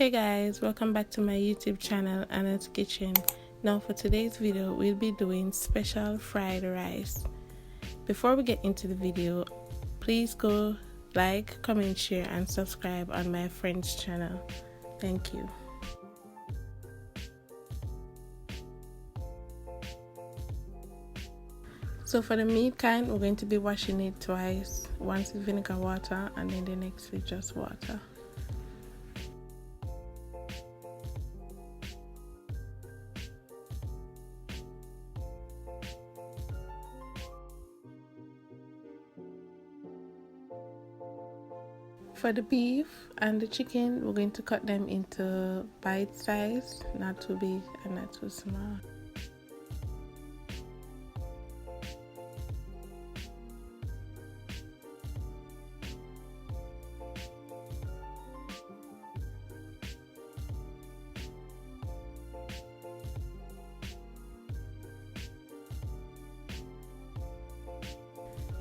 Hey guys, welcome back to my YouTube channel, Anna's Kitchen. Now for today's video, we'll be doing special fried rice. Before we get into the video, please go like, comment, share and subscribe on my friend's channel. Thank you. So for the meat kind, we're going to be washing it twice, once with vinegar water and then the next with just water. For the beef and the chicken, we're going to cut them into bite size, not too big and not too small.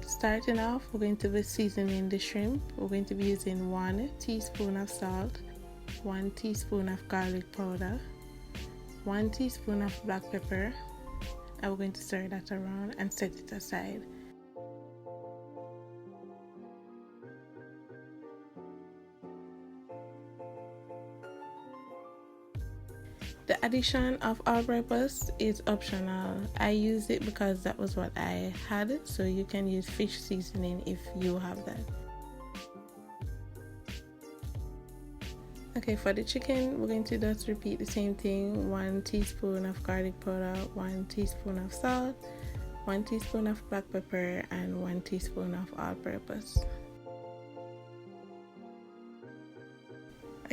Starting off, we're going to be seasoning the shrimp. We're going to be using 1 teaspoon of salt, 1 teaspoon of garlic powder, 1 teaspoon of black pepper, and we're going to stir that around and set it aside. The addition of all-purpose is optional. I use it because that was what I had, so you can use fish seasoning if you have that. Okay, for the chicken, we're going to just repeat the same thing. 1 teaspoon of garlic powder, 1 teaspoon of salt, 1 teaspoon of black pepper, and 1 teaspoon of all-purpose.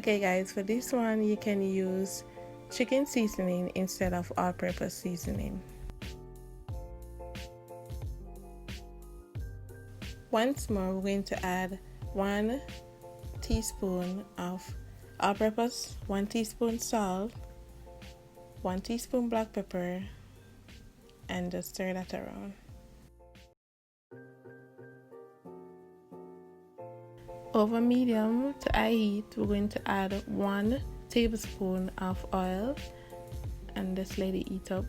Okay guys, for this one, you can use chicken seasoning instead of all-purpose seasoning. Once more, we're going to add 1 teaspoon of all-purpose, 1 teaspoon salt, 1 teaspoon black pepper, and just stir that around. Over medium to high heat, we're going to add 1 tablespoon of oil and just let it heat up.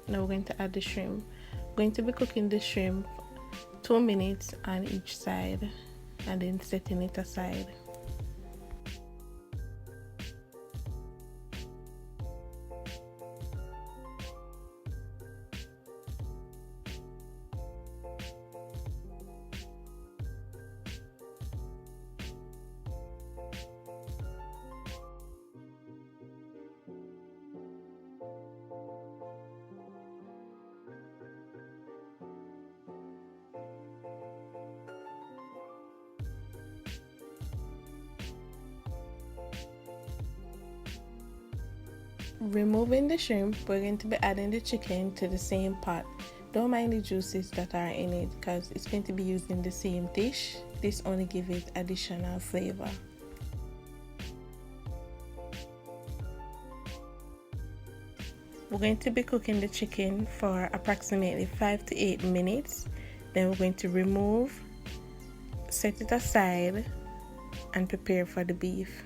Now we're going to add the shrimp. We're going to be cooking the shrimp 2 minutes on each side and then setting it aside. Removing the shrimp, we're going to be adding the chicken to the same pot. Don't mind the juices that are in it because it's going to be used in the same dish. This only gives it additional flavor. We're going to be cooking the chicken for approximately 5 to 8 minutes. Then we're going to remove, set it aside, and prepare for the beef.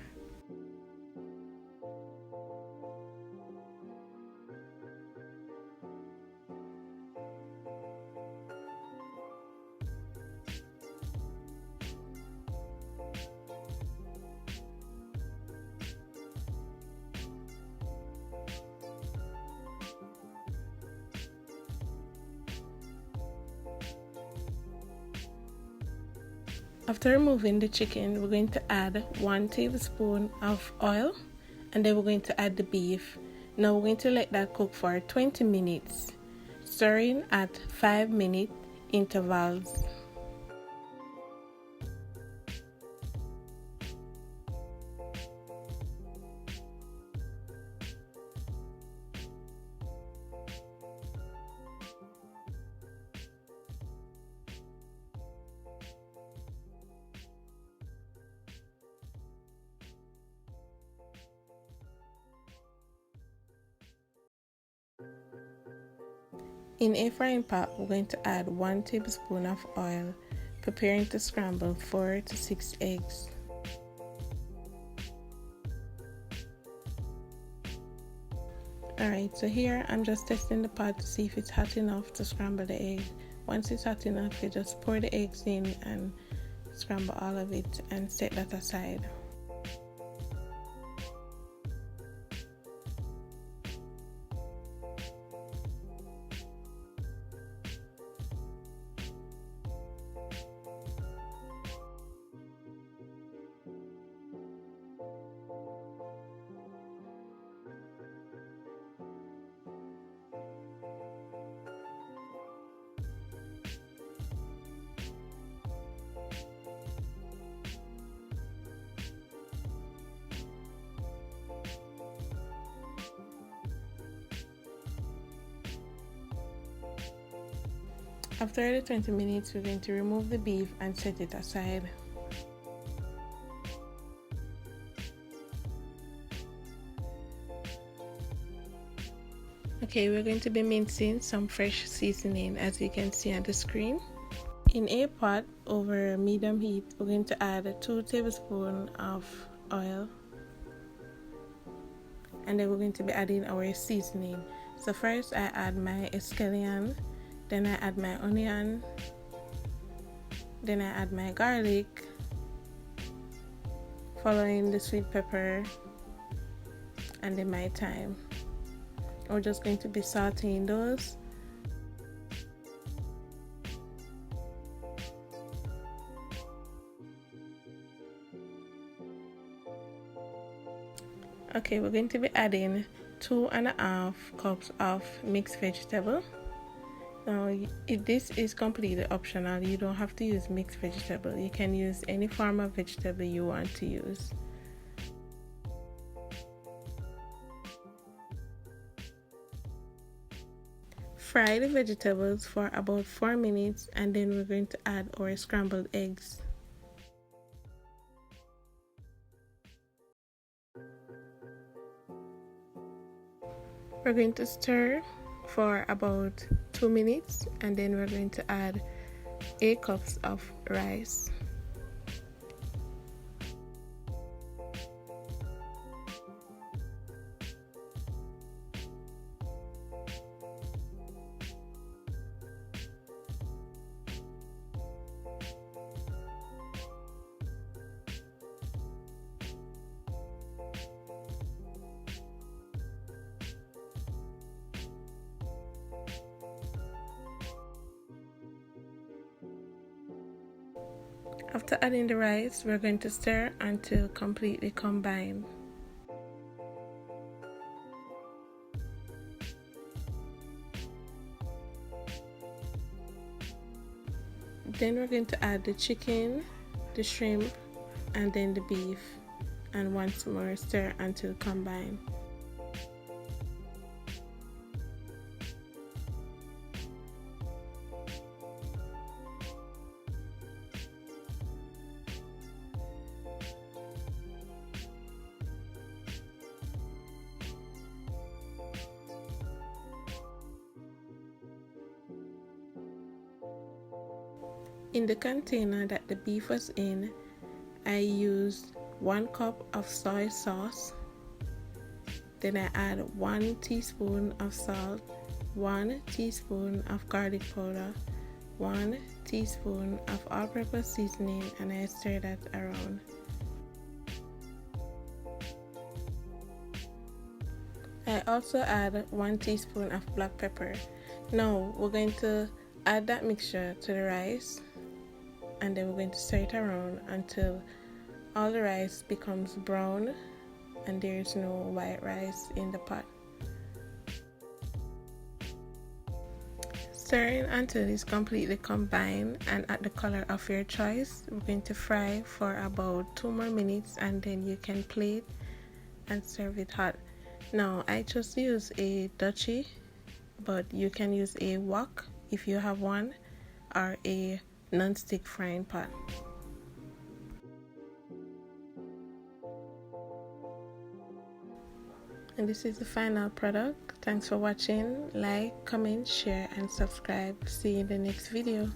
After removing the chicken, we're going to add 1 tablespoon of oil and then we're going to add the beef. Now we're going to let that cook for 20 minutes, stirring at 5-minute intervals. In a frying pan, we're going to add 1 tablespoon of oil, preparing to scramble 4 to 6 eggs. Alright, so here I'm just testing the pot to see if it's hot enough to scramble the egg. Once it's hot enough, you just pour the eggs in and scramble all of it and set that aside. After the 20 minutes, we're going to remove the beef and set it aside. Okay, we're going to be mincing some fresh seasoning, as you can see on the screen. In a pot over medium heat, we're going to add 2 tablespoons of oil, and then we're going to be adding our seasoning. So first I add my Escallion, then I add my onion, then I add my garlic, following the sweet pepper, and then my thyme. We're just going to be sauteing those. Okay, we're going to be adding 2.5 cups of mixed vegetable. Now, if this is completely optional, you don't have to use mixed vegetable. You can use any form of vegetable you want to use. Fry the vegetables for about 4 minutes, and then we're going to add our scrambled eggs. We're going to stir for about 2 minutes, and then we're going to add 8 cups of rice. After adding the rice, we're going to stir until completely combined. Then we're going to add the chicken, the shrimp, and then the beef, and once more stir until combined. In the container that the beef was in, I used 1 cup of soy sauce. Then I add 1 teaspoon of salt, 1 teaspoon of garlic powder, 1 teaspoon of all-purpose seasoning, and I stir that around. I also add 1 teaspoon of black pepper. Now we're going to add that mixture to the rice, and then we're going to stir it around until all the rice becomes brown and there is no white rice in the pot. Stirring until it's completely combined and at the color of your choice. We're going to fry for about 2 more minutes, and then you can plate and serve it hot. Now I just use a Dutchie, but you can use a wok if you have one, or a non-stick frying pan. And this is the final product. Thanks for watching. Like, comment, share, and subscribe. See you in the next video.